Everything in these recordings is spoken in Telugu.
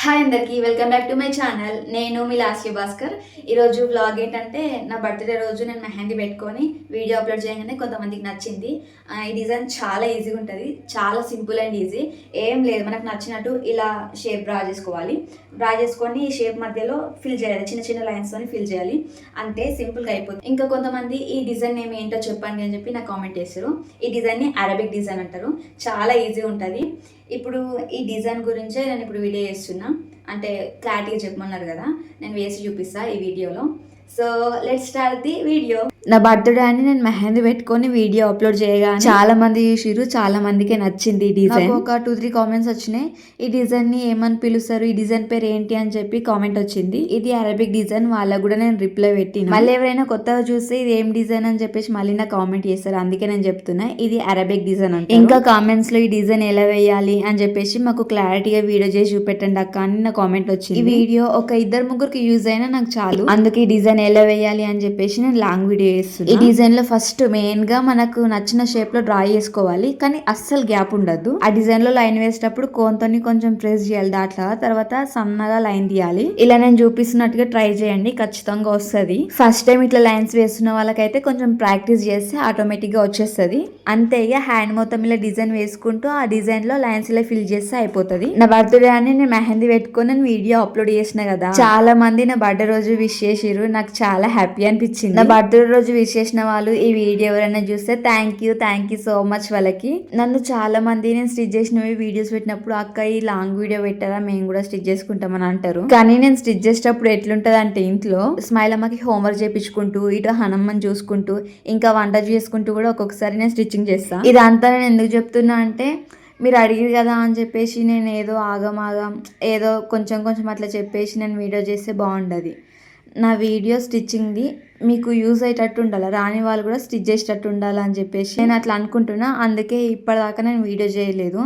హాయ్ అందరికీ welcome back to my channel. నేను మీ లాస్య భాస్కర్. ఈరోజు వ్లాగ్ ఏంటంటే నా బర్త్డే రోజు నేను మెహందీ పెట్టుకొని వీడియో అప్లోడ్ చేయగానే కొంతమందికి నచ్చింది. ఈ డిజైన్ చాలా ఈజీగా ఉంటుంది, చాలా సింపుల్ అండ్ ఈజీ. ఏం లేదు, మనకు నచ్చినట్టు ఇలా షేప్ డ్రా చేసుకోవాలి. డ్రా చేసుకొని ఈ షేప్ మధ్యలో ఫిల్ చేయాలి, చిన్న చిన్న లైన్స్తో ఫిల్ చేయాలి. అంతే, సింపుల్గా అయిపోతుంది. ఇంకా కొంతమంది ఈ డిజైన్ నేమ్ ఏంటో చెప్పండి అని చెప్పి నాకు కామెంట్ చేశారు. ఈ డిజైన్ని అరబిక్ డిజైన్ అంటారు. చాలా ఈజీగా ఉంటుంది. ఇప్పుడు ఈ డిజైన్ గురించే నేను ఇప్పుడు వీడియో చేస్తున్నా, అంటే క్లారిటీగా చెప్పమన్నారు కదా, నేను వేసి చూపిస్తా ఈ వీడియోలో. So let's start the video. నా బర్త్డే అని నేను మెహందీ పెట్టుకొని వీడియో అప్లోడ్ చేయగా చాలా మంది చూసిరు, చాలా మందికి నచ్చింది ఈ డిజైన్. ఒక 2-3 కామెంట్స్ వచ్చినాయి. ఈ డిజైన్ ని ఏమని పిలుస్తారు, ఈ డిజైన్ పేరు ఏంటి అని చెప్పి కామెంట్ వచ్చింది. ఇది అరబిక్ డిజైన్. వాళ్ళకు కూడా నేను రిప్లై పెట్టిన. మళ్ళీ ఎవరైనా కొత్తగా చూస్తే ఇది ఏం డిజైన్ అని చెప్పేసి మళ్ళీ నా కామెంట్ చేస్తారు. అందుకే నేను చెప్తున్నా ఇది అరబిక్ డిజైన్ అంటే. ఇంకా కామెంట్స్ లో ఈ డిజైన్ ఎలా వేయాలి అని చెప్పేసి మాకు క్లారిటీగా వీడియో చేసి చూపెట్టండి అక్క అని నా కామెంట్ వచ్చింది. ఈ వీడియో ఒక 2-3కి యూజ్ అయినా నాకు చాలు, అందుకే ఈ డిజైన్ ఎలా వేయాలి అని చెప్పేసి నేను లాంగ్ వీడియో చేస్తున్నాను. ఈ డిజైన్ లో ఫస్ట్ మెయిన్ గా మనకు నచ్చిన షేప్ లో డ్రా చేసుకోవాలి, కానీ అస్సలు గ్యాప్ ఉండద్దు. ఆ డిజైన్ లో లైన్ వేసేటప్పుడు కోన్తోని కొంచెం ప్రెస్ చేయాలి దాంట్లో, తర్వాత సన్నగా లైన్ తీయాలి. ఇలా నేను చూపిస్తున్నట్టుగా ట్రై చేయండి, ఖచ్చితంగా వస్తుంది. ఫస్ట్ టైం ఇట్లా లైన్స్ వేస్తున్న వాళ్ళకైతే కొంచెం ప్రాక్టీస్ చేస్తే ఆటోమేటిక్ గా వచ్చేస్తుంది. అంతే, ఇక హ్యాండ్ మొత్తం ఇలా డిజైన్ వేసుకుంటూ ఆ డిజైన్ లో లైన్స్ ఇలా ఫిల్ చేస్తే అయిపోతుంది. నా బర్త్డే అని నేను మెహందీ పెట్టుకొని నేను వీడియో అప్లోడ్ చేసిన కదా, చాలా మంది నా బర్త్డే రోజు విష్ చేసిరు. నాకు చాలా హ్యాపీ అనిపించింది. నా బర్త్డే రోజు విష్ చేసిన వాళ్ళు ఈ వీడియో ఎవరైనా చూస్తే థ్యాంక్ యూ సో మచ్ వాళ్ళకి. నన్ను చాలా మంది నేను స్టిచ్ చేసినవి వీడియోస్ పెట్టినప్పుడు అక్క ఈ లాంగ్ వీడియో పెట్టారా, మేము కూడా స్టిచ్ చేసుకుంటామని అంటారు. కానీ నేను స్టిచ్ చేసేటప్పుడు ఎట్లుంటది అంటే, ఇంట్లో స్మైల్ అమ్మకి హోంవర్క్ చేయించుకుంటూ, ఇటు హనమ్మని చూసుకుంటూ, ఇంకా వంట చేసుకుంటూ కూడా ఒక్కొక్కసారి నేను స్టిచ్చింగ్ చేస్తాను. ఇదంతా నేను ఎందుకు చెప్తున్నా అంటే, మీరు అడిగిరు కదా అని చెప్పేసి నేను ఏదో ఆగం ఏదో కొంచెం అట్లా చెప్పేసి నేను వీడియో చేస్తే బాగుండదు. నా వీడియో స్టిచ్చింగ్ది మీకు యూజ్ అయ్యేటట్టు ఉండాలి, రాని వాళ్ళు కూడా స్టిచ్ చేసేటట్టు ఉండాలి అని చెప్పేసి నేను అట్లా అనుకుంటున్నా. అందుకే ఇప్పటిదాకా నేను వీడియో చేయలేదు.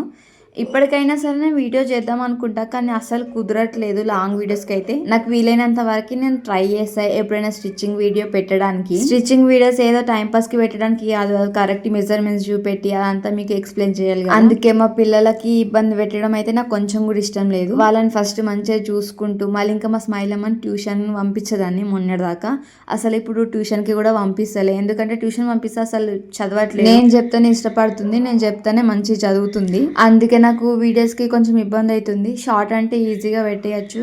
ఇప్పటికైనా సరే నేను వీడియో చేద్దాం అనుకుంటా, కానీ అసలు కుదరట్లేదు లాంగ్ వీడియోస్కి అయితే. నాకు వీలైనంత వరకు నేను ట్రై చేస్తాను ఎప్పుడైనా స్టిచ్చింగ్ వీడియో పెట్టడానికి. స్టిచ్చింగ్ వీడియోస్ ఏదో టైం పాస్ కి పెట్టడానికి కాదు, కరెక్ట్ మెజర్మెంట్స్ చూపెట్టి అదంతా మీకు ఎక్స్ప్లెయిన్ చేయాలి. అందుకే మా పిల్లలకి ఇబ్బంది పెట్టడం అయితే నాకు కొంచెం కూడా ఇష్టం లేదు. వాళ్ళని ఫస్ట్ మంచిగా చూసుకుంటూ మళ్ళీ ఇంకా మా స్మైల్ అమ్మని ట్యూషన్ పంపించదాన్ని మొన్నటిదాకా. అసలు ఇప్పుడు ట్యూషన్ కి కూడా పంపిస్తలే, ఎందుకంటే ట్యూషన్ పంపిస్తే అసలు చదవట్లేదు. నేను చెప్తానే ఇష్టపడుతుంది, నేను చెప్తానే మంచిగా చదువుతుంది. అందుకే నాకు వీడియోస్కి కొంచెం ఇబ్బంది అవుతుంది. షార్ట్ అంటే ఈజీగా పెట్టేయచ్చు,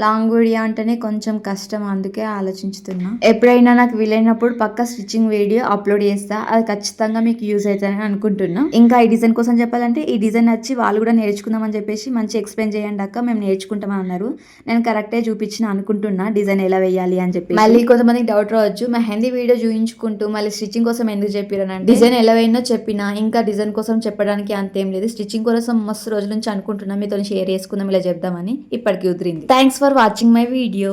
లాంగ్ వీడియో అంటేనే కొంచెం కష్టం. అందుకే ఆలోచించుతున్నా. ఎప్పుడైనా నాకు వీలైనప్పుడు పక్క స్టిచ్చింగ్ వీడియో అప్లోడ్ చేస్తా, అది ఖచ్చితంగా మీకు యూజ్ అవుతుందని అనుకుంటున్నా. ఇంకా ఈ డిజైన్ కోసం చెప్పాలంటే, ఈ డిజైన్ వచ్చి వాళ్ళు కూడా నేర్చుకుందామని చెప్పేసి మంచి ఎక్స్ప్లెయిన్ చేయండి అక్క, మేము నేర్చుకుంటామని అన్నారు. నేను కరెక్టే చూపించిన అనుకుంటున్నా డిజైన్ ఎలా వేయాలి అని చెప్పి. మళ్ళీ కొంతమందికి డౌట్ రావచ్చు, మెహందీ వీడియో చూయించుకుంటూ మళ్ళీ స్టిచ్చింగ్ కోసం ఎందుకు చెప్పారని. డిజైన్ ఎలా వేయినో చెప్పినా, ఇంకా డిజైన్ కోసం చెప్పడానికి అంతేం లేదు. స్టిచ్చింగ్ కోసం మస్తు రోజుల నుంచి అనుకుంటున్నా మీతో షేర్ చేసుకుందాం, ఇలా చెప్దామని ఇప్పటికి కుదిరింది. Thanks for watching my video.